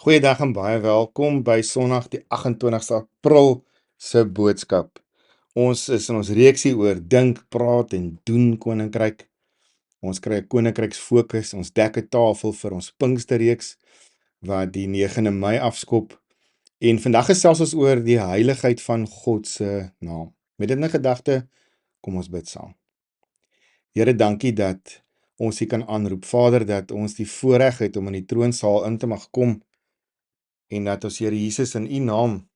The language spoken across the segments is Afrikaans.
Goeiedag en baie welkom by Sondag die 28ste April se boodskap. Ons is in ons reeksie oor dink, praat en doen koninkryk. Ons kry 'n koninkryksfokus, ons dek 'n tafel vir ons Pinksterreeks wat die 9de Mei afskop. En vandag gesels ons oor die heiligheid van God se naam. Met dit in gedagte, kom ons bid saam. Here, dankie dat ons U kan aanroep. Vader, dat ons die voorreg het om in die troonsaal in te mag kom en dat ons Here Jesus in U naam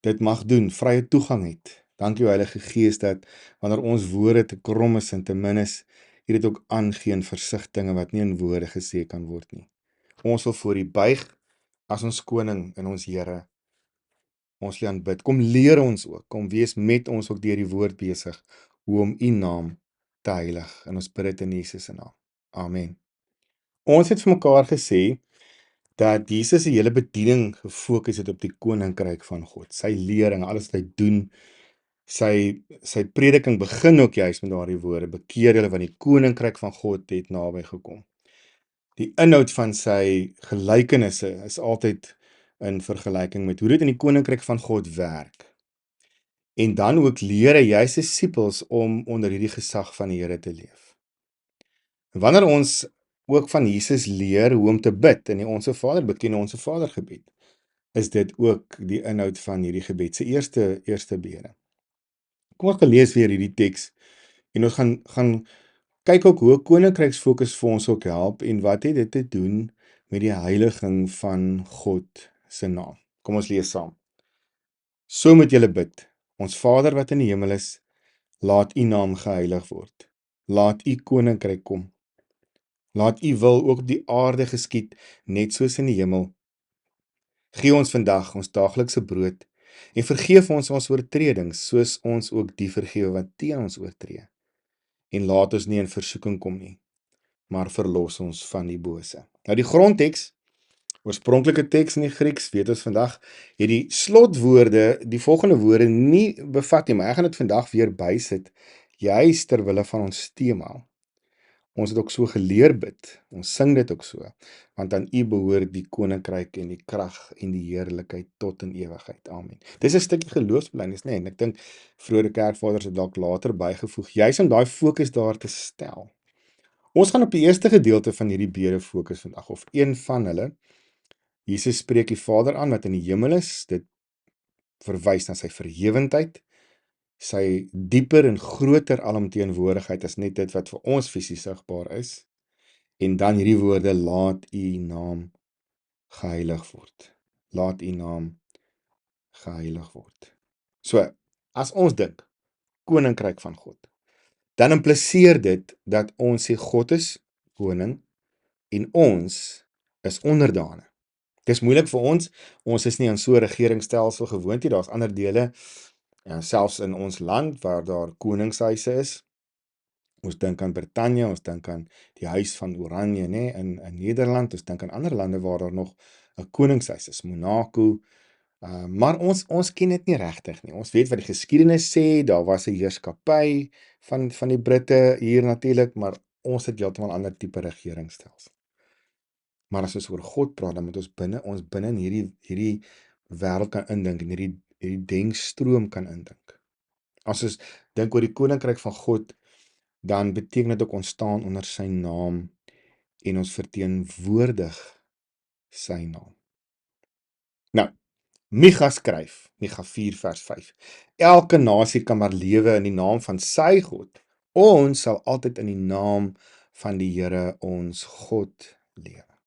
dit mag doen, vrye toegang het. Dankie Heilige Gees dat wanneer ons woorde te krom is en te min is, U dit ook aangee in versigtinge wat nie in woorde gesê kan word nie. Ons wil voor U buig as ons koning en ons Here. Ons wil aanbid. Kom leer ons ook, kom wees met ons ook deur die woord besig, hoe om U naam te heilig. En ons bid dit in Jesus se naam. Amen. Ons het vir mekaar gesê dat Jesus se hele bediening gefokus het op die koninkryk van God. Sy lering, alles wat hy doen, sy prediking begin ook juist met daardie woorde: bekeer julle want die koninkryk van God het naby gekom. Die inhoud van sy gelykenisse is altyd in vergelyking met hoe dit in die koninkryk van God werk. En dan ook leer hy juist sy disippels om onder hierdie gesag van die Here te leef. Wanneer ons ook van Jesus leer hoe om te bid in die Onse Vader bekende Onse Vader gebed, is dit ook die inhoud van hierdie gebed se eerste bede. Kom ons lees weer hierdie teks en ons gaan kyk ook hoe koninkryksfokus vir ons ook help en wat het dit te doen met die heiliging van God se naam. Kom ons lees saam. So moet julle bid: Ons Vader wat in die hemel is, laat U naam geheilig word. Laat U koninkryk kom. Laat U wil ook op die aarde geskied, net soos in die hemel. Gee ons vandag ons daaglikse brood en vergeef ons ons oortredings, soos ons ook die vergewe wat teen ons oortree. En laat ons nie in versoeking kom nie, maar verlos ons van die bose. Nou die grondteks, oorspronklike teks in die Grieks, weet ons vandag, het die slotwoorde, die volgende woorde nie bevat nie, maar ek gaan dit vandag weer bysit, juis ter wille van ons tema. Ons het ook so geleer bid, ons sing dit ook so, want aan U behoort die koninkryk en die krag en die heerlikheid tot in ewigheid. Amen. Dis 'n stukkie geloofsbelijdenis, nee, en ek dink vroeëre kerkvaders het dalk later bygevoeg, juis om daai fokus daar te stel. Ons gaan op die eerste gedeelte van hierdie bede fokus vandag, of een van hulle. Jesus spreek die Vader aan wat in die hemel is, dit verwys na sy verhewendheid, sy dieper en groter alomteenwoordigheid as net dit wat vir ons fisies sigbaar is, en dan hierdie woorde: laat U naam geheilig word. Laat U naam geheilig word. So, as ons dink, koninkryk van God, dan impliseer dit dat ons sê God is koning en ons is onderdane. Dis moeilik vir ons is nie aan so 'n regeringsstelsel gewoond nie, daar's ander dele, selfs in ons land waar daar koningshuise is. Ons dink aan Brittanje, ons dink aan die huis van Oranje, in Nederland, ons dink aan ander lande waar daar nog 'n koningshuis is, Monaco, maar ons ken dit nie regtig nie. Ons weet wat die geskiedenis sê, daar was 'n heerskappy van die Britte hier natuurlik, maar ons het heeltemal ander tipe regeringsstelsel. Maar as ons oor God praat, dan moet ons binne in hierdie wêreld kan indink en hierdie denkstroom kan indink. As ons dink oor die koninkryk van God, dan beteken dit ook ons staan onder sy naam en ons verteenwoordig sy naam. Nou, Micha skryf, Micha 4 vers 5. Elke nasie kan maar lewe in die naam van sy God. Ons sal altyd in die naam van die Here ons God lewe.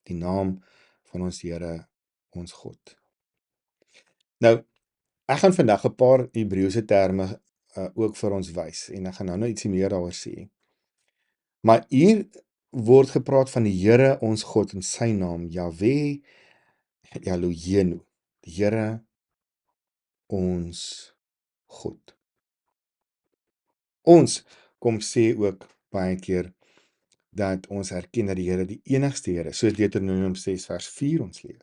Die naam van ons Here ons God. Nou, ek gaan vandag 'n paar Hebreëse terme ook vir ons wys en ek gaan nou ietsie meer daaroor sê. Maar hier word gepraat van die Here ons God en sy naam, Jahwe Elohenu, die Here ons God. Ons kom sê ook baie keer dat ons erken dat die Here die enigste Here is, soos Deuteronomium 6 vers 4 ons leer.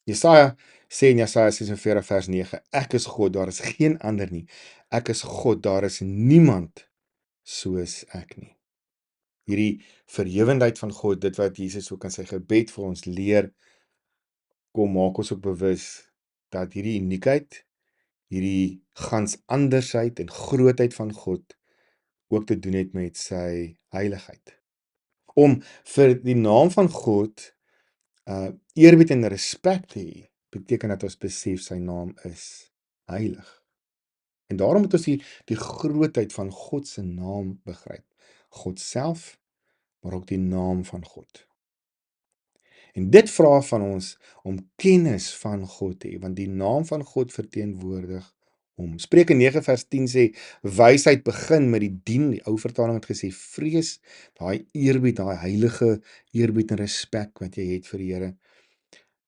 Jesaja sê in Jesaja 46 vers 9, ek is God, daar is geen ander nie. Ek is God, daar is niemand soos ek nie. Hierdie verhewendheid van God, dit wat Jesus ook in sy gebed vir ons leer, kom maak ons ook bewus dat hierdie uniekheid, hierdie gans andersheid en grootheid van God ook te doen het met sy heiligheid. Om vir die naam van God eerbied en respek te hê, beteken dat ons besef sy naam is heilig. En daarom moet ons die grootheid van God se naam begryp. God self, maar ook die naam van God. En dit vra van ons om kennis van God te hê, want die naam van God verteenwoordig hom. Spreuke 9 vers 10 sê, wysheid begin met die dien. Die ou vertaling het gesê, vrees, daai eerbied, daai heilige eerbied en respek wat jy het vir die Here.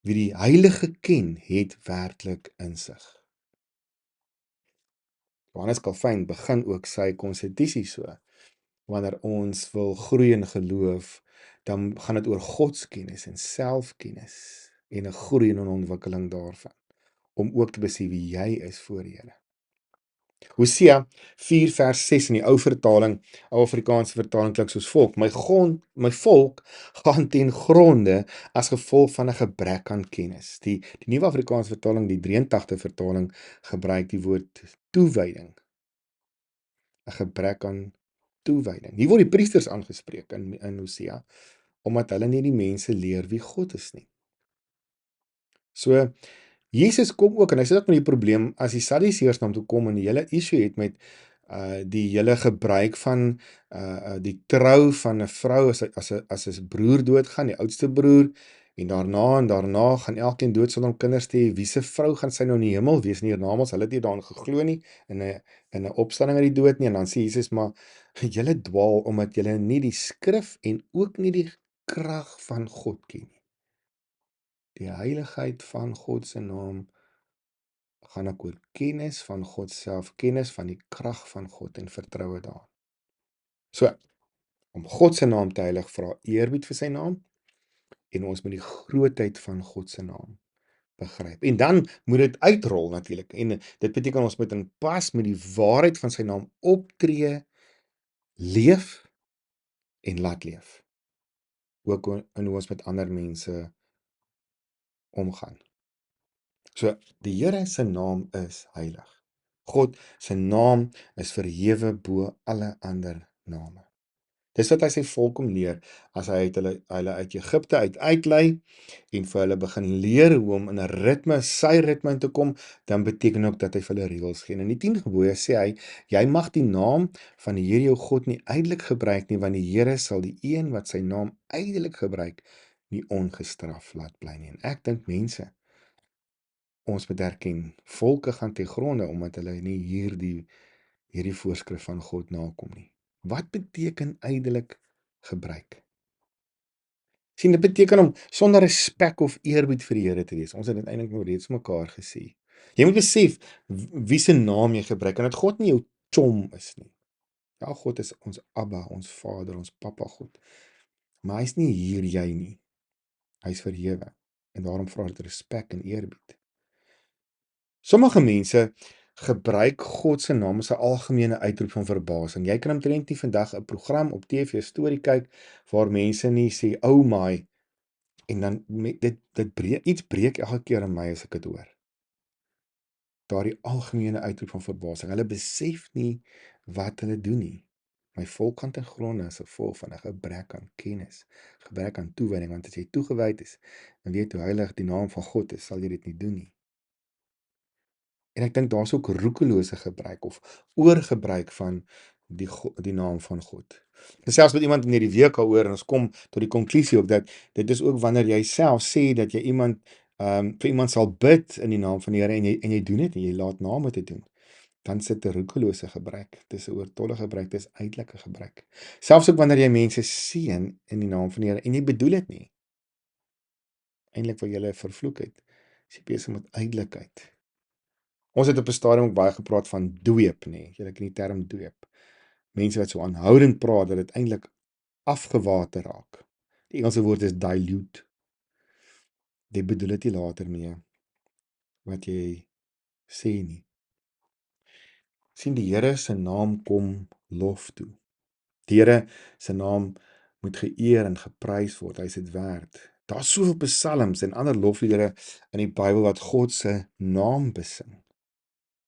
Wie die heilige ken, het werklik insig. Johannes Calvin begin ook sy konstitusie so. Wanneer ons wil groei in geloof, dan gaan dit oor godskennis en selfkennis en 'n groei en 'n ontwikkeling daarvan, om ook te besef wie jy is voor die Here. Hosea 4 vers 6 in die ou vertaling, ou Afrikaanse vertaling klink soos volk, my volk gaan ten gronde as gevolg van 'n gebrek aan kennis. Die nuwe Afrikaanse vertaling, die 83 vertaling, gebruik die woord toewyding. 'n gebrek aan toewyding. Hier word die priesters aangespreek in Hosea, omdat hulle nie die mense leer wie God is nie. So, Jesus kom ook, en hy sê ook met die probleem, as die Sadduseërs na hom toe kom en die hele issue het met die hele gebruik van die trou van 'n vrou as 'n broer doodgaan, die oudste broer, en daarna gaan elkeen dood sonder om kinders te hê. Wie se vrou gaan sy nou in die hemel wees? Nie hiernamaals, hulle het nie daarin geglo nie, in 'n opstanding uit die dood nie. En dan sê Jesus, maar julle dwaal omdat julle nie die skrif en ook nie die krag van God ken nie. Die heiligheid van God se naam gaan ek oor kennis van God self, kennis van die krag van God en vertroue daarin. So, om God se naam te heilig, vra eerbied vir sy naam, en ons moet die grootheid van God se naam begryp. En dan moet dit uitrol natuurlik, en dit beteken ons moet in pas met die waarheid van sy naam optree, leef en laat leef. Ook in hoe ons met ander mense omgaan. So, die Here se naam is heilig. God se naam is verhewe bo alle ander name. Dis wat hy sy volk kom leer, as hy hulle uit Egipte uitlei, en vir hulle begin leer hoe om in 'n ritme, sy ritme in te kom, dan beteken ook dat hy vir hulle reëls gee. In die 10 gebooie sê hy, jy mag die naam van die Here jou God nie ydelik gebruik nie, want die Here sal die een wat sy naam ydelik gebruik, nie ongestraf laat bly nie. En ek dink mense, ons moet erken, volke gaan te gronde omdat hulle nie hierdie voorskrif van God nakom nie. Wat beteken ydelik gebruik? Sien, dit beteken om sonder respek of eerbied vir die Here te wees. Ons het dit eintlik nou reeds mekaar gesê. Jy moet besef wie se naam jy gebruik, en dat God nie jou chom is nie. Ja, God is ons Abba, ons Vader, ons Papa God. Maar hy's nie hier jy nie. Hy's verhewe. En daarom vra dit respek en eerbied. Sommige mense gebruik God se naam as 'n algemene uitroep van verbasing. Jy kan omtrent nie vandag 'n program op TV storie kyk waar mense nie sê, "Oh my," en dan iets breek elke keer in my as ek dit hoor. Daardie algemene uitroep van verbasing. Hulle besef nie wat hulle doen nie. My volk gaan ten gronde as gevolg van 'n gebrek aan kennis, gebrek aan toewyding, want as jy toegewyd is en weet hoe heilig die naam van God is, sal jy dit nie doen nie. En ek dink daar's ook roekelose gebruik of oorgebruik van die naam van God. Selfs met iemand in hierdie week daaroor, en ons kom tot die konklusie ook dat dit is ook wanneer jy self sê dat jy vir iemand sal bid in die naam van die Here, en jy doen dit en jy laat na om dit te doen, dan sit 'n roekelose gebruik. Dis 'n oortollige gebruik, dis uitelike gebruik. Selfs ook wanneer jy mense seën in die naam van die Here en jy bedoel dit nie. Eintlik wil jy hulle vervloek het. Dis besig met uitelikheid. Ons het op 'n stadium ook baie gepraat van dweep, nê. Jy ken die term dweep. Mense wat so aanhoudend praat dat dit eintlik afgewater raak. Die Engelse woord is dilute. Jy bedoel dit nie later mee wat jy sê nie. Sien, die Here se naam kom lof toe. Die Here se naam moet geëer en geprys word. Hy is dit werd. Daar's soveel psalms en ander lofliedere in die Bybel wat God se naam besing.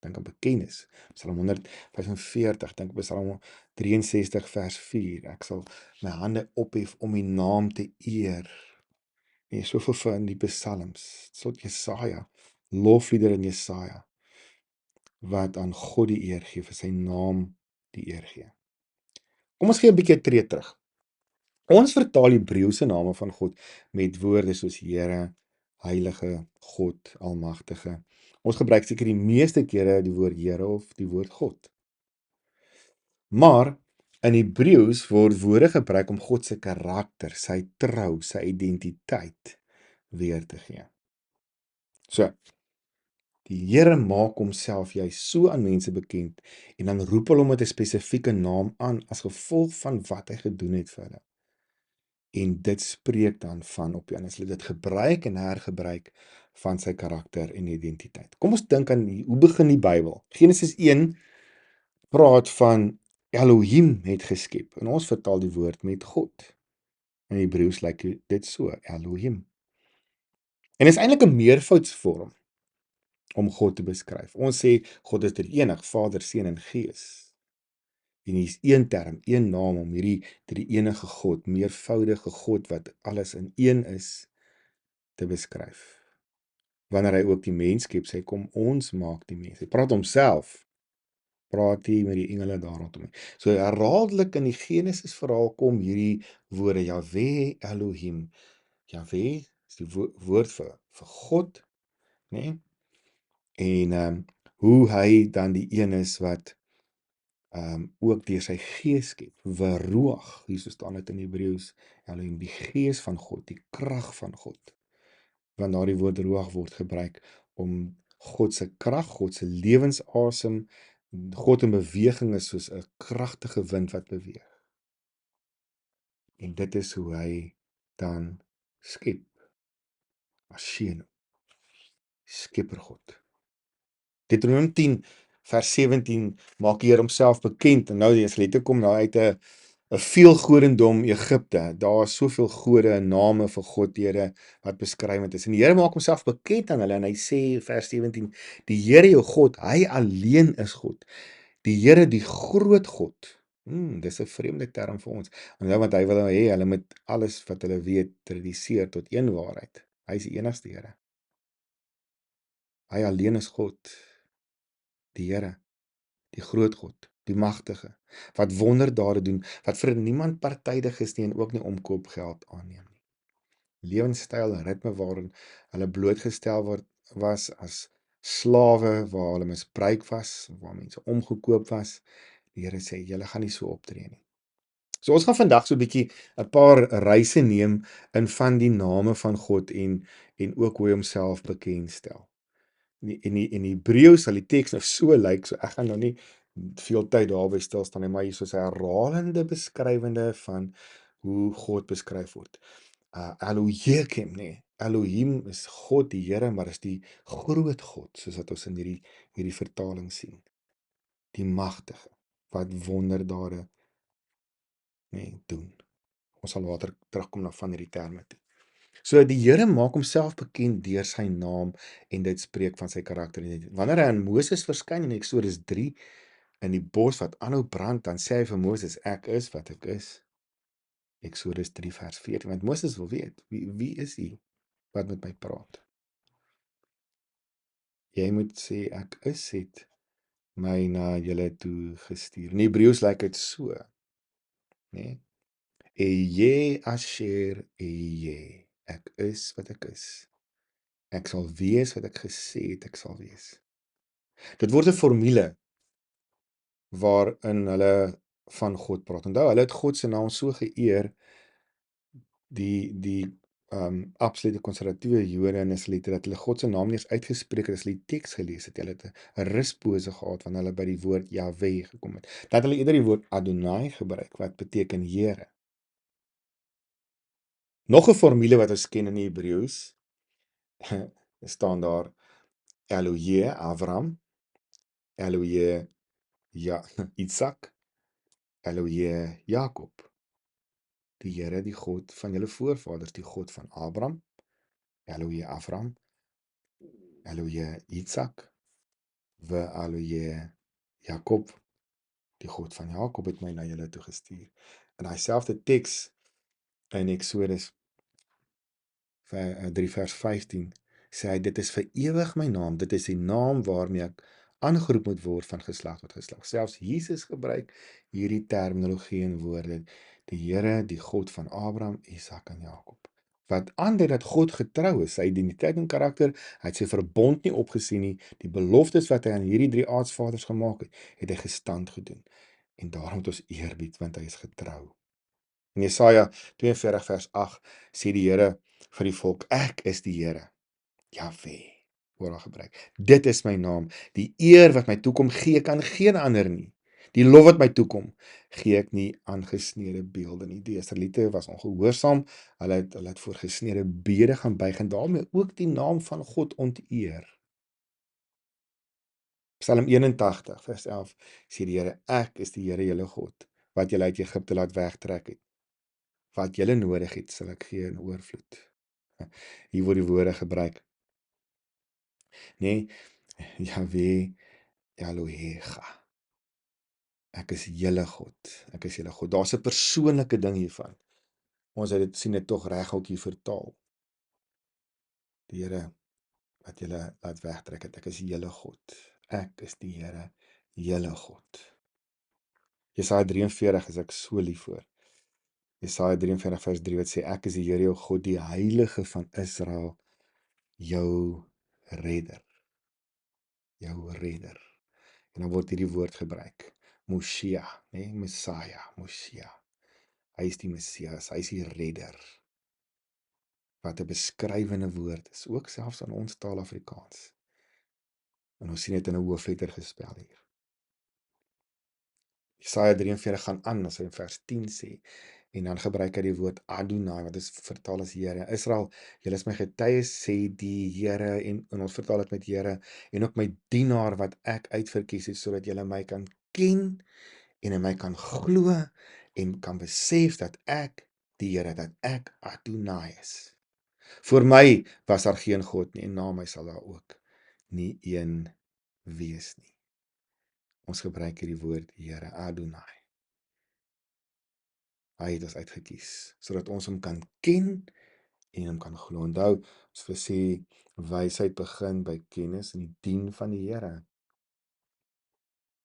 Dink aan bekennis. Psalm 145, dink op Psalm 63 vers 4. Ek sal my hande ophef om die naam te eer. Nee, soveel van die psalms. Tot Jesaja, lofliedere in Jesaja wat aan God die eer gee, vir sy naam die eer gee. Kom ons gee 'n bietjie 'n tree terug. Ons vertaal Hebreëse name van God met woorde soos Here, Heilige, God, Almagtige. Ons gebruik seker die meeste kere die woord Here of die woord God. Maar in Hebreëus word woorde gebruik om God se karakter, sy trou, sy identiteit weer te gee. So, die Here maak homself juis so aan mense bekend en dan roep hulle hom met 'n spesifieke naam aan as gevolg van wat hy gedoen het vir hulle. En dit spreek dan van op Johannes, hulle dit gebruik en hergebruik van sy karakter en identiteit. Kom ons dink aan hoe begin die Bybel? Genesis 1 praat van Elohim het geskep en ons vertaal die woord met God. In Hebreëus lyk dit so, Elohim. En is eintlik 'n meervoudsvorm om God te beskryf. Ons sê God is drie-enig, Vader, Seun en Gees. En hier's een term, een naam om hierdie drie-enige God, meervoudige God wat alles in een is, te beskryf. Wanneer hy ook die mens skep, sê kom ons maak die mens. Hy praat homself, praat hy met die engele daar rondom. So herhaaldelik in die Genesis verhaal kom hierdie woorde Jahwe, Elohim. Jahwe is die woord vir God, né? En hoe hy dan die een is wat ook deur sy gees skep, Ruach, hier so staan dit in Hebreëus, Elohim, die gees van God, die krag van God. Want daardie woord Ruach word gebruik om God se krag, God se lewensasem, God in beweging is soos 'n kragtige wind wat beweeg. En dit is hoe hy dan skep, as Sheno, Skepper God. Deuteronomium 10 vers 17 maak die Here homself bekend, en nou as jy kom nou uit 'n veelgodendom Egipte, daar is soveel gode en name vir God, Here, wat beskrywend is. En die Here maak homself bekend aan hulle, en hy sê, vers 17, die Here jou God, hy alleen is God. Die Here, die groot God. Dis 'n vreemde term vir ons. Onthou wat hy wil hê, hulle moet alles wat hulle weet reduseer tot een waarheid. Hy is die enigste Here. Hy alleen is God, die Here, die groot God, die magtige, wat wonderdade doen, wat vir niemand partydig is nie en ook nie omkoopgeld aanneem nie. Lewenstyl en ritme waarin hulle blootgestel was as slawe, waar hulle misbruik was, waar mense omgekoop was. Die Here sê, julle gaan nie so optree nie. So ons gaan vandag so 'n bietjie 'n paar reise neem in van die name van God en ook hoe hy homself bekendstel. In Hebreëus sal die teks nou so lyk, so ek gaan nou nie veel tyd daarby stil staan nie, maar hier is 'n herhalende beskrywende van hoe God beskryf word. Elohim, nee. Elohim is God die Here, maar is die groot God, soos wat ons in hierdie vertaling sien. Die magtige, wat wonderdade doen. Ons sal later terugkom na van hierdie terme toe. So die Here maak homself bekend deur sy naam en dit spreek van sy karakter. Wanneer hy aan Moses verskyn in Eksodus 3 in die bos wat aanhou brand, dan sê hy vir Moses, ek is wat ek is. Eksodus 3 vers 14, want Moses wil weet, wie is hy wat met my praat? Jy moet sê, ek is het my na julle toe gestuur. In Hebreëus lyk dit so, né? Ehyeh asher ehyeh. Ek is wat ek is. Ek sal wees wat ek gesê het ek sal wees. Dit word 'n formule waarin hulle van God praat. Onthou, hulle het God se naam so geëer, die absolute konservatiewe Jode en Israeliete, dat hulle God se naam nie eens uitgespreek het as hulle die teks gelees het. Hulle het 'n ruspose gehad wanneer hulle by die woord Jahwe gekom het. Dat hulle eerder die woord Adonai gebruik, wat beteken Here. Nog 'n formule wat ons ken in die Hebreëus, staan daar Eloheh, Abraham, Eloheh, Isak, Eloheh, Jakob. die Here, die God van julle voorvaders, die God van Abraham, Elohe Avram, Elohe Itzak, Elohe Jakob, die God van Jakob het my na julle toe gestuur. In daai selfde teks in Eksodus 3 vers 15 sê hy, dit is vir ewig my naam, dit is die naam waarmee ek aangeroep moet word van geslag tot geslag. Selfs Jesus gebruik hierdie terminologie en woorde, die Here, die God van Abraham, Isak en Jakob. Wat aandui dat God getrou is, sy identiteit en karakter, hy het sy verbond nie opgesien nie, die beloftes wat hy aan hierdie 3 aardsvaders gemaak het hy gestand gedoen. En daarom moet ons eerbied, want hy is getrou. In Jesaja 42 vers 8 sê die Here vir die volk, ek is die Here, Jahwe, word daar gebruik. Dit is my naam, die eer wat my toekom, gee ek aan geen ander nie. Die lof wat my toekom, gee ek nie aan gesnede beelde nie. Die Israeliete was ongehoorsaam, hulle het voor gesnede bede gaan buig en daarmee ook die naam van God onteer. Psalm 81 vers 11 sê die Here, ek is die Here julle God, wat julle uit Egipte laat wegtrek het. Wat julle nodig het, sal ek gee in oorvloed. Hier word die woorde gebruik. Nee, Jahwe, Elohecha. Ek is julle God. Ek is julle God. Daar's 'n persoonlike ding hiervan. Ons het dit sien dit tog reg ook hier vertaal. Die Here wat julle laat wegtrek het. Ek is julle God. Ek is die Here, julle God. Jesaja 43 is ek so lief voor. Jesaja 43 vers 3 wat sê, ek is die Here jou God, die Heilige van Israel, jou redder. Jou redder. En dan word hierdie woord gebruik. Moshiach, nee, Messiah, Moshiach. Hy is die Messias, hy is die redder. Wat 'n beskrywende woord is, ook selfs in ons taal Afrikaans. En ons sien dit in 'n hoofletter gespel hier. Jesaja 43 gaan aan as hy in vers 10 sê, en dan gebruik hy die woord Adonai, wat is vertaal as Here. Israel, julle is my getuies, sê die Here, en ons vertaal dit met Here, en ook my dienaar wat ek uitverkies het, sodat julle my kan ken, en in my kan glo, en kan besef dat ek die Here, dat ek Adonai is. Voor my was daar geen God nie, en na my sal daar ook nie een wees nie. Ons gebruik hierdie woord Here, Adonai. Hy het ons uitgekies, sodat ons hom kan ken en hom kan glo. Onthou, ons sê, wysheid begin by kennis en die dien van die Here.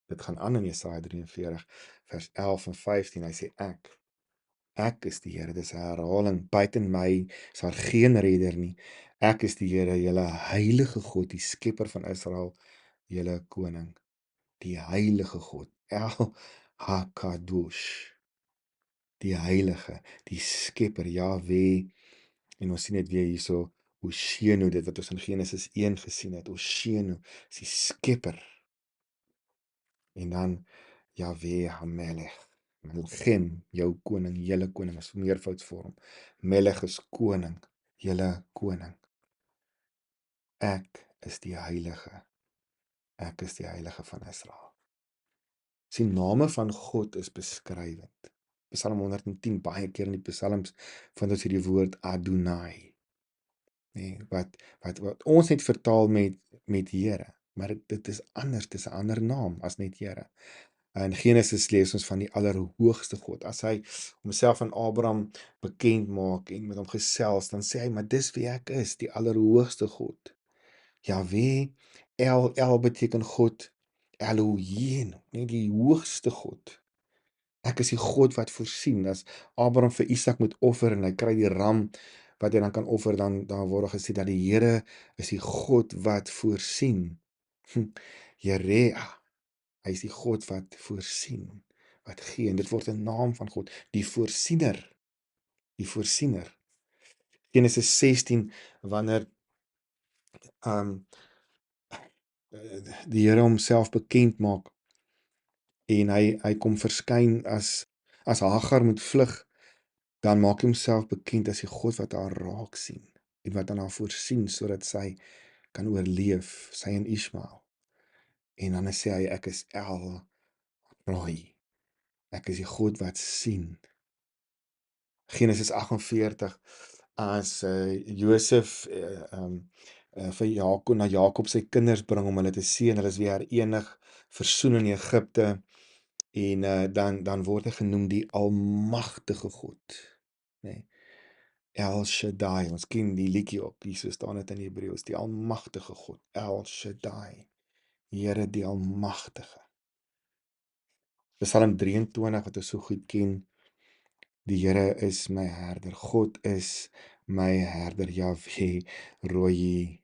Dit gaan aan in Jesaja 43 vers 11 en 15, hy sê ek is die Here, dis 'n herhaling, buiten my is daar geen redder nie. Ek is die Here, julle heilige God, die skepper van Israel, julle koning, die heilige God, El Hakadosh, die heilige, die skepper, Jahwe, en ons sien dit weer hierso, Oshenu, dit wat ons in Genesis 1 gesien het, Oshenu, is die skepper, en dan Jahwe Hamelech, Melchem, jou koning, julle koning, is meervoudsvorm, Melech is koning, julle koning, ek is die heilige, ek is die heilige van Israel. Die name van God is beskrywend. Psalm 110, baie keer in die psalms vind ons hierdie woord Adonai. Nee, wat ons net vertaal met Here, maar dit is anders, dit is 'n ander naam as net Here. In Genesis lees ons van die Allerhoogste God. As hy homself aan Abraham bekend maak en met hom gesels, dan sê hy, maar dis wie ek is, die Allerhoogste God. Jahwe, El beteken God, Elohim, nie die hoogste God. Ek is die God wat voorsien. As Abraham vir Isak moet offer en hy kry die ram wat hy dan kan offer, dan word gesê dat die Here is die God wat voorsien. Jerea, hy is die God wat voorsien, wat gee, en dit word 'n naam van God, die voorsiener, die voorsiener. Genesis 16, wanneer die Here homself bekend maak, en hy kom verskyn as Hagar moet vlug, dan maak hy homself bekend as die God wat haar raak sien, en wat aan haar voorsien, sodat sy kan oorleef, sy en Ismael. En dan sê hy, ek is El Roi, ek is die God wat sien. Genesis 48, as Josef vir Jakob, na Jakob sy kinders bring om hulle te seën, hulle is weer herenig, versoen in Egipte, en dan word hy genoem die almagtige God, nê. El Shaddai, ons ken die liedjie ook, hier so staan dit in Hebreëus, die almagtige God, El Shaddai, Here die almagtige. Psalm 23 wat ons so goed ken, die Here is my herder, God is my herder, Jahwe, Rooi,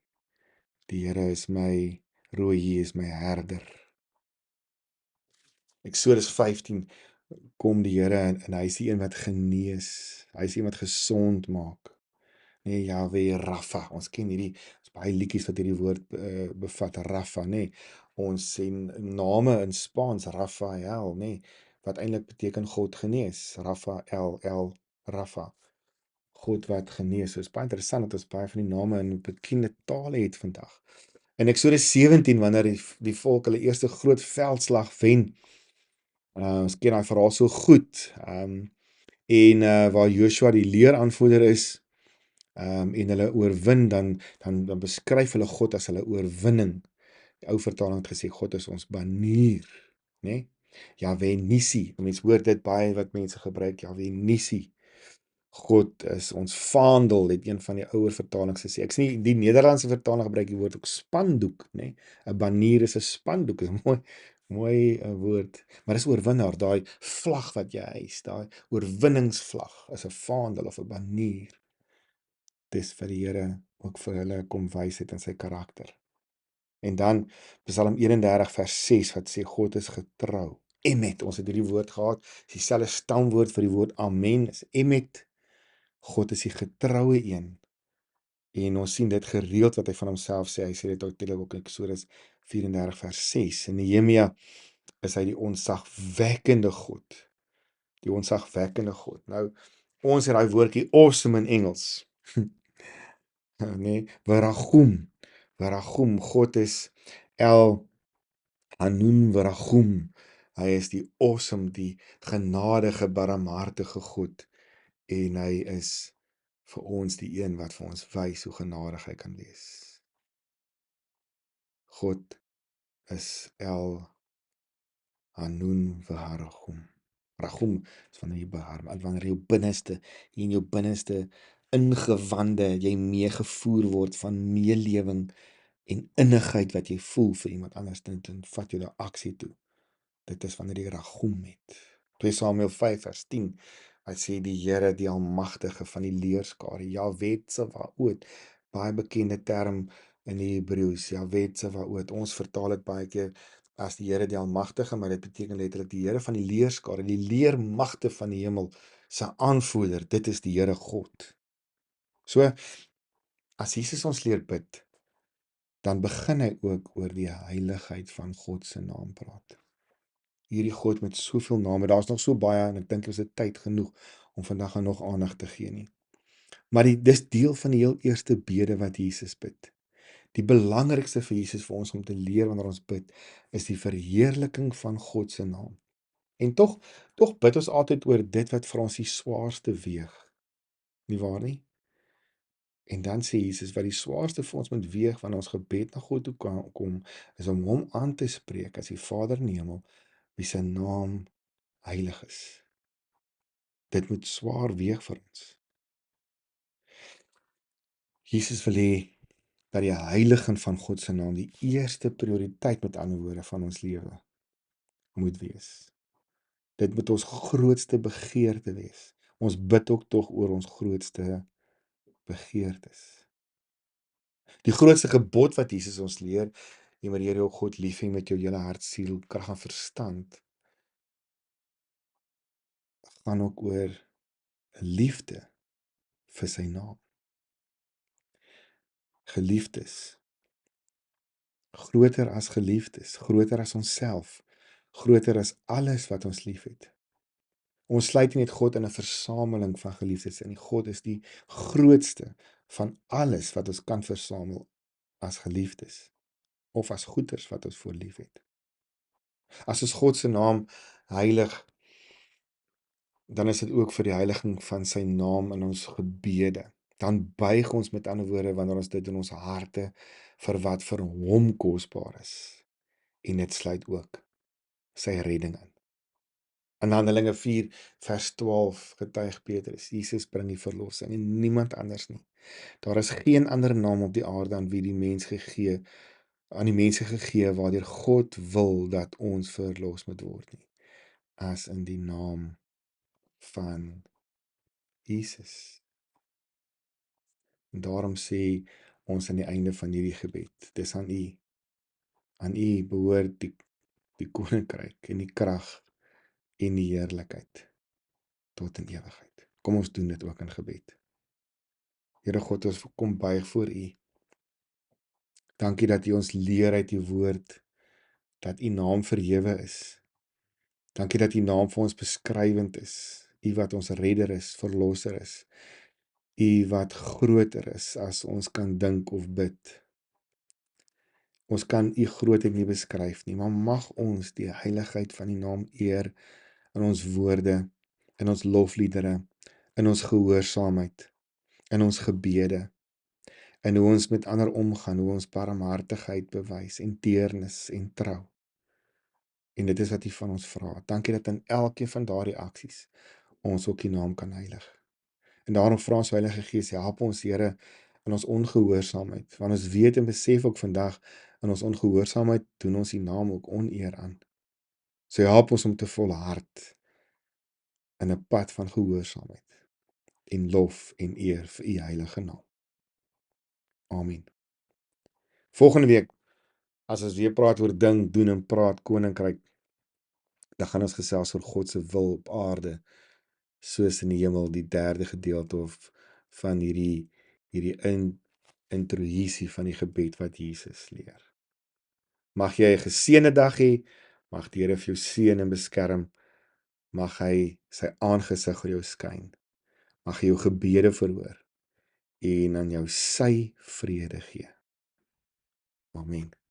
die Here is my, Rooi is my herder. Eksodus 15 kom die Here en hy is die een wat genees, hy is die een wat gesond maak. Nee, Jahwe Rapha, ons ken hierdie, ons baie liedjies wat hierdie woord bevat, Rapha, nee. Ons sien name in Spaans, Raphael, nee, wat eintlik beteken God genees, Raphael, Rapha, God wat genees. So is baie interessant dat ons baie van die name in bekende tale het vandag. In Eksodus 17, wanneer die volk hulle eerste groot veldslag wen, ons ken daai verhaal so goed, en waar Joshua die leeraanvoerder is, en hulle oorwin, dan beskryf hulle God as hulle oorwinning. Die ou vertaling het gesê, God is ons banier, né? Jahwe Nissi, mense hoor dit baie wat mense gebruik, Jahwe Nissi. God is ons vaandel, het een van die ouer vertalings gesê. Ek sien die Nederlandse vertaling gebruik die woord ook spandoek, né? 'n banier is 'n spandoek, is 'n mooi woord. Maar dis oorwinnaar, daai vlag wat jy hys, daai oorwinningsvlag is 'n vaandel of 'n banier. Dis vir die Here ook vir hulle kom wysheid in sy karakter. En dan Psalm 31 vers 6 wat sê God is getrou. Emet, ons het hierdie woord gehad, is dieselfde stamwoord vir die woord amen, is emet. God is die getroue een. En ons sien dit gereeld wat hy van homself sê. Hy sê dit ook in Eksodus 34 vers 6. In Nehemia is hy die ontzagwekkende God. Die ontzagwekkende God. Nou, ons het daai woordjie awesome in Engels. Nee, Waragum. Waragum, God is El Hanun Waragum. Hy is die awesome, die genadige, barmhartige God. En hy is vir ons die een wat vir ons wys hoe genadig hy kan wees. God is El Hanun Waragum. Waragum is van die beharm, wanneer jou binneste, in jou binneste ingewande, jy meegevoer word van meelewing en innigheid wat jy voel vir iemand anders, dan vat jy daai aksie toe. Dit is wanneer jy ragum het. 2 Samuel 5 vers 10, wat sê die Here die almagtige van die leerskare, Jahwe Tsevaot, baie bekende term in die Hebreëus, Jahwe Tsevaot. Ons vertaal dit baie keer as die Here die almagtige, maar dit beteken letterlik die Here van die leerskare, die leermagte van die hemel, se aanvoerder, dit is die Here God. So, as Jesus ons leer bid, dan begin hy ook oor die heiligheid van God se naam praat. Hierdie God met soveel name, daar's nog so baie, en ek dink ons het tyd genoeg om vandag aan nog aandag te gee nie. Maar dis deel van die heel eerste bede wat Jesus bid. Die belangrikste vir Jesus vir ons om te leer wanneer ons bid, is die verheerliking van God se naam. En tog bid ons altyd oor dit wat vir ons die swaarste weeg. Nie waar nie? En dan sê Jesus, wat die swaarste vir ons moet weeg wanneer ons gebed na God toe kom, is om hom aan te spreek as die Vader in die hemel, wie se naam heilig is. Dit moet swaar weeg vir ons. Jesus wil hê dat die heiliging van God se naam die eerste prioriteit, met ander woorde, van ons lewe moet wees. Dit moet ons grootste begeerte wees. Ons bid ook tog oor ons grootste begeertes. Die grootste gebod wat Jesus ons leer, jy moet die Here jou God lief hê met jou hele hart, siel, krag en verstand, gaan ook oor 'n liefde vir sy naam. Geliefdes, groter as geliefdes, groter as onsself, groter as alles wat ons liefhet. Ons sluit nie net God in 'n versameling van geliefdes in nie. God is die grootste van alles wat ons kan versamel as geliefdes, of as goeders wat ons voor liefhet. As ons God se naam heilig, dan is dit ook vir die heiliging van sy naam in ons gebede. Dan buig ons met ander woorde wanneer ons dit in ons harte vir wat vir hom kosbaar is. En dit sluit ook sy redding in. In Handelinge 4 vers 12 getuig Petrus, Jesus bring die verlossing en niemand anders nie. Daar is geen ander naam op die aarde aan die mense gegee waardeur God wil dat ons verlos moet word nie, as in die naam van Jesus. En daarom sê ons aan die einde van hierdie gebed, dis aan U. Aan U behoort die koninkryk en die krag en die heerlikheid tot in ewigheid. Kom ons doen dit ook in gebed. Here God, ons kom buig voor U. Dankie dat U ons leer uit U woord, dat U naam verhewe is. Dankie dat U naam vir ons beskrywend is. U wat ons redder is, verlosser is. U wat groter is as ons kan dink of bid. Ons kan U grootheid nie beskryf nie, maar mag ons die heiligheid van die naam eer in ons woorde, in ons lofliedere, in ons gehoorsaamheid, in ons gebede, in hoe ons met ander omgaan, hoe ons barmhartigheid bewys en deernis en trou. En dit is wat U van ons vra. Dankie dat in elkeen van daardie aksies ons ook U naam kan heilig. En daarom vra ons Heilige Gees, help ons Here in ons ongehoorsaamheid, want ons weet en besef ook vandag in ons ongehoorsaamheid doen ons U naam ook oneer aan. So help ons om te volhard in 'n pad van gehoorsaamheid en lof en eer vir U heilige naam. Amen. Volgende week, as ons weer praat oor dink, doen en praat koninkryk, dan gaan ons gesels oor God se wil op aarde, soos in die hemel, die derde gedeelte of van hierdie introdusie van die gebed wat Jesus leer. Mag jy 'n geseënde dag hê, mag die Here vir jou seën en beskerm, mag hy sy aangesig oor jou skyn, mag hy jou gebede verhoor en aan jou sy vrede gee. Amen.